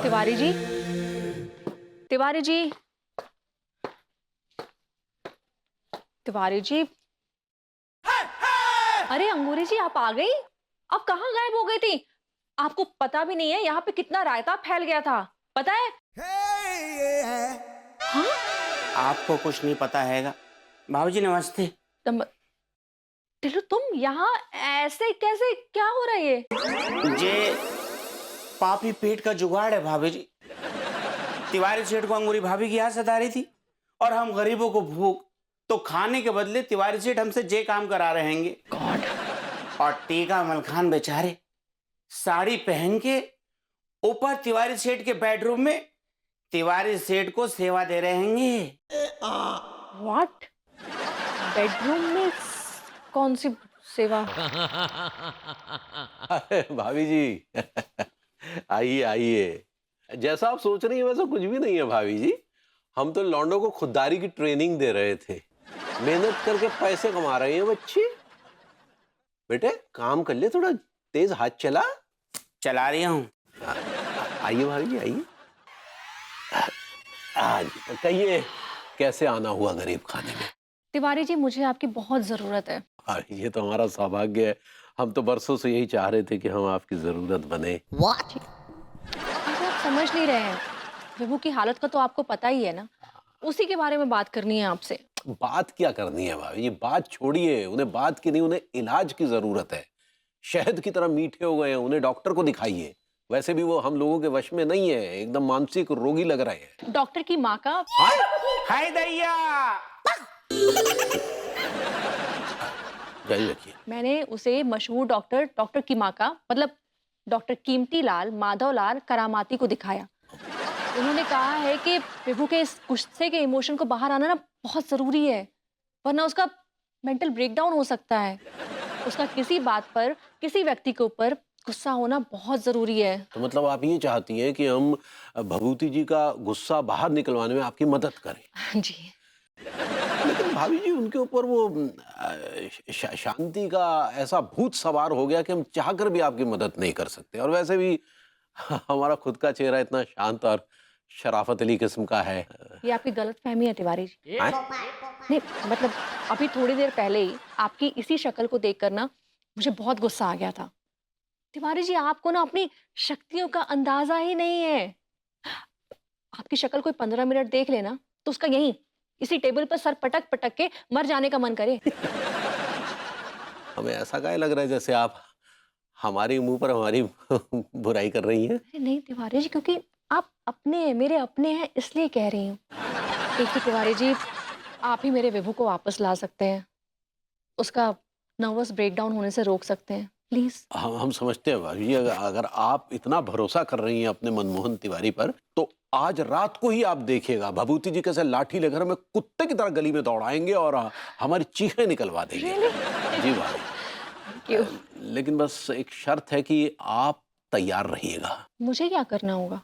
तिवारी जी, तिवारी जी, तिवारी जी। अरे अंगूरी जी, आप आ गई? आप कहाँ गायब हो गई थी? आपको पता भी नहीं है यहाँ पे कितना रायता फैल गया था, पता है? हाँ? आपको कुछ नहीं पता हैगा। भाभी नमस्ते। तम, टिल्लू तुम यहाँ ऐसे कैसे, क्या हो रहा है ये? जे पापी पेट का जुगाड़ है भाभी जी। तिवारी सेठ को अंगूरी भाभी की याद सता रही थी और हम गरीबों को भूख, तो खाने के बदले तिवारी सेठ हमसे जे काम करा रहे हैंगे। गॉड। और टीका मलखान बेचारे साड़ी पहन के ऊपर तिवारी सेठ के बेडरूम में तिवारी सेठ को सेवा दे रहे हैंगे। व्हाट? बेडरूम में कौन सी सेवा? अरे भाभी जी आइए आइए। जैसा आप सोच रही हैं वैसा कुछ भी नहीं है भाभी जी। हम तो लौंडों को खुददारी की ट्रेनिंग दे रहे थे। मेहनत करके पैसे कमा रहे हैं बच्ची। बेटे काम कर ले, थोड़ा तेज हाथ चला। चला रही हूँ। आइए भाभी जी आइए। कहिए कैसे आना हुआ गरीब खाने में? तिवारी जी, मुझे आपकी बहुत जरूरत है। ये तो हमारा सौभाग्य है। हम तो बरसों से यही चाह रहे थे कि हम आपकी जरूरत बने। अरे आप समझ नहीं रहे हैं, विभू की हालत का तो आपको पता ही है ना। उसी के बारे में बात करनी है आपसे। बात क्या करनी है भाभी? ये बात छोड़िए, उन्हें बात की नहीं, उन्हें इलाज की जरूरत है। शहद की तरह मीठे हो गए हैं, उन्हें डॉक्टर को दिखाइए। वैसे भी वो हम लोगों के वश में नहीं है, एकदम मानसिक रोगी लग रहे हैं। डॉक्टर की माँ का। हाय दैया। जारी रखिए। मैंने उसे मशहूर डॉक्टर की माँ का मतलब डॉक्टर कीमती लाल माधवलाल करामाती को दिखाया। उन्होंने कहा है कि विभू के इस गुस्से के इमोशन को बाहर आना ना बहुत जरूरी है, वरना उसका मेंटल ब्रेकडाउन हो सकता है। उसका किसी बात पर, किसी व्यक्ति के ऊपर गुस्सा होना बहुत जरूरी है। तो मतलब आप ये चाहती हैं कि हम भभूति जी का गुस्सा बाहर निकलवाने में आपकी मदद करें? जी। लेकिन भाभी जी उनके ऊपर वो शांति का ऐसा भूत सवार हो गया कि हम चाहकर भी आपकी मदद नहीं कर सकते। और वैसे भी हमारा खुद का चेहरा इतना शांत और शराफत अली किस्म का है। ये आपकी गलतफहमी है तिवारी जी। हैं? नहीं मतलब अभी थोड़ी देर पहले ही आपकी इसी शक्ल को देखकर ना मुझे बहुत गुस्सा आ गया था। तिवारी जी, आपको ना अपनी शक्तियों का अंदाजा ही नहीं है। आपकी शक्ल कोई 15 मिनट देख लेना तो उसका यहीं इसी टेबल पर सर पटक पटक के मर जाने का मन करे। हमें ऐसा काहे लग रहा है जैसे आप हमारे मुंह पर हमारी बुराई कर रही हैं? अरे नहीं तिवारी जी, क्योंकि आप अपने हैं, मेरे अपने हैं, इसलिए कह रही हूँ। देखिए तिवारी जी, आप ही मेरे विभू को वापस ला सकते हैं, उसका नर्वस ब्रेकडाउन होने से रोक सकते हैं, प्लीज। हम समझते हैं भाभी जी, अगर आप इतना भरोसा कर रही हैं अपने मनमोहन तिवारी पर, तो आज रात को ही आप देखिएगा भभूति जी कैसे लाठी लेकर हमें कुत्ते की तरह गली में दौड़ाएंगे और हमारी चीखें निकलवा देंगे। जी भाभी। क्यों? लेकिन बस एक शर्त है कि आप तैयार रहिएगा। मुझे क्या करना होगा?